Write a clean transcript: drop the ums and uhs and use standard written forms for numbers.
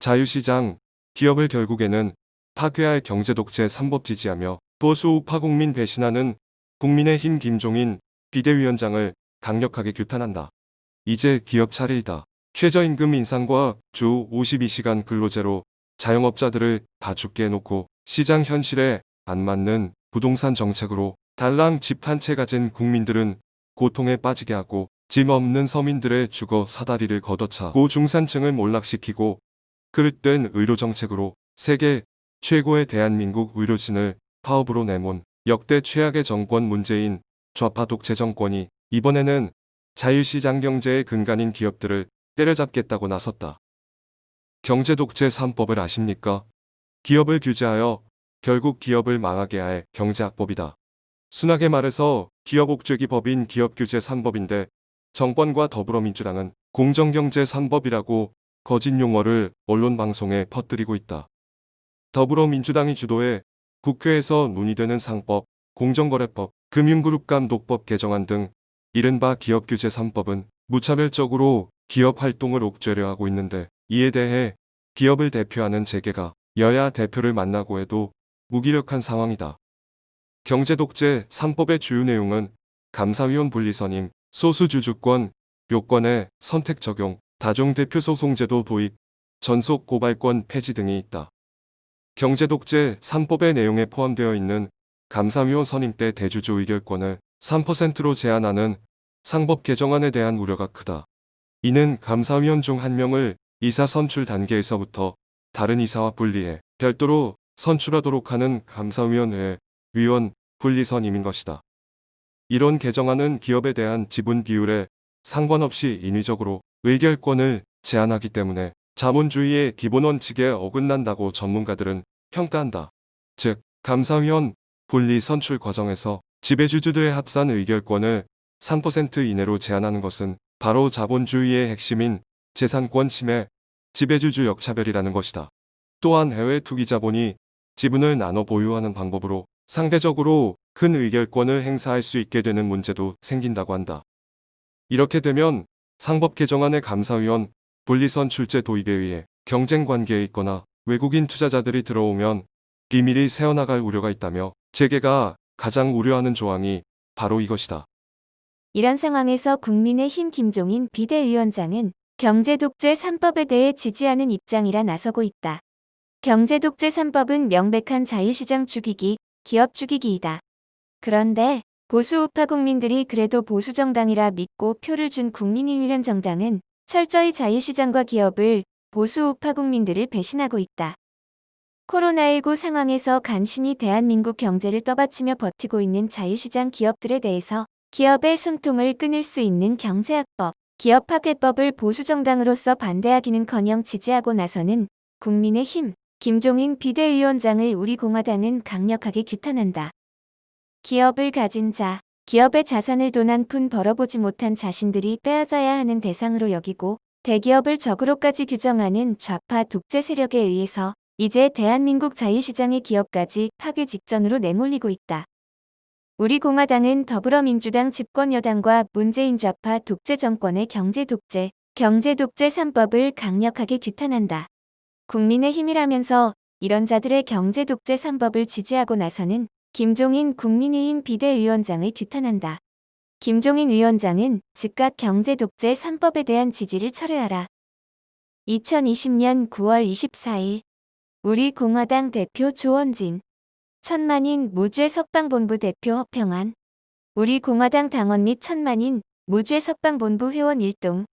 자유시장, 기업을 결국에는 파괴할 경제독재 3법 지지하며 보수 우파 국민 배신하는 국민의힘 김종인 비대위원장을 강력하게 규탄한다. 이제 기업 차례이다. 최저임금 인상과 주 52시간 근로제로 자영업자들을 다 죽게 해놓고 시장 현실에 안 맞는 부동산 정책으로 달랑 집 한 채 가진 국민들은 고통에 빠지게 하고 집 없는 서민들의 주거 사다리를 걷어차 고중산층을 몰락시키고 그릇된 의료정책으로 세계 최고의 대한민국 의료진을 파업으로 내몬 역대 최악의 정권 문재인 좌파 독재 정권이 이번에는 자유시장 경제의 근간인 기업들을 때려잡겠다고 나섰다. 경제독재 3법을 아십니까? 기업을 규제하여 결국 기업을 망하게 할 경제악법이다. 순하게 말해서 기업옥죄기 법인 기업규제 3법인데 정권과 더불어민주당은 공정경제 3법이라고 거짓 용어를 언론방송에 퍼뜨리고 있다. 더불어민주당이 주도해 국회에서 논의되는 상법, 공정거래법, 금융그룹감독법 개정안 등 이른바 기업규제 3법은 무차별적으로 기업 활동을 옥죄려 하고 있는데 이에 대해 기업을 대표하는 재계가 여야 대표를 만나고 해도 무기력한 상황이다. 경제독재 3법의 주요 내용은 감사위원 분리선임, 소수주주권, 요건의 선택 적용, 다중대표소송제도 도입, 전속 고발권 폐지 등이 있다. 경제독재 3법의 내용에 포함되어 있는 감사위원 선임 때 대주주 의결권을 3%로 제한하는 상법 개정안에 대한 우려가 크다. 이는 감사위원 중 한 명을 이사 선출 단계에서부터 다른 이사와 분리해 별도로 선출하도록 하는 감사위원회 위원 분리 선임인 것이다. 이런 개정안은 기업에 대한 지분 비율에 상관없이 인위적으로 의결권을 제한하기 때문에 자본주의의 기본 원칙에 어긋난다고 전문가들은 평가한다. 즉, 감사위원 분리 선출 과정에서 지배주주들의 합산 의결권을 3% 이내로 제한하는 것은 바로 자본주의의 핵심인 재산권 침해, 지배주주 역차별이라는 것이다. 또한 해외 투기 자본이 지분을 나눠 보유하는 방법으로 상대적으로 큰 의결권을 행사할 수 있게 되는 문제도 생긴다고 한다. 이렇게 되면 상법 개정안의 감사위원 분리선출제 도입에 의해 경쟁관계에 있거나 외국인 투자자들이 들어오면 비밀이 새어나갈 우려가 있다며 재계가 가장 우려하는 조항이 바로 이것이다. 이런 상황에서 국민의힘 김종인 비대위원장은 경제독재 3법에 대해 지지하는 입장이라 나서고 있다. 경제독재 3법은 명백한 자유시장 죽이기, 기업 죽이기이다. 그런데 보수 우파 국민들이 그래도 보수정당이라 믿고 표를 준 국민의힘 정당은 철저히 자유시장과 기업을 보수 우파 국민들을 배신하고 있다. 코로나19 상황에서 간신히 대한민국 경제를 떠받치며 버티고 있는 자유시장 기업들에 대해서 기업의 숨통을 끊을 수 있는 경제학법, 기업파괴법을 보수정당으로서 반대하기는커녕 지지하고 나서는 국민의힘 김종인 비대위원장을 우리 공화당은 강력하게 규탄한다. 기업을 가진 자, 기업의 자산을 돈 한 푼 벌어보지 못한 자신들이 빼앗아야 하는 대상으로 여기고 대기업을 적으로까지 규정하는 좌파 독재 세력에 의해서 이제 대한민국 자유시장의 기업까지 파괴 직전으로 내몰리고 있다. 우리 공화당은 더불어민주당 집권 여당과 문재인 좌파 독재 정권의 경제독재 3법을 강력하게 규탄한다. 국민의힘이라면서 이런 자들의 경제독재 3법을 지지하고 나서는 김종인 국민의힘 비대위원장을 규탄한다. 김종인 위원장은 즉각 경제독재 3법에 대한 지지를 철회하라. 2020년 9월 24일 우리 공화당 대표 조원진 1000만인 무죄 석방본부 대표 허평환 우리 공화당 당원 및 1000만인 무죄 석방본부 회원 일동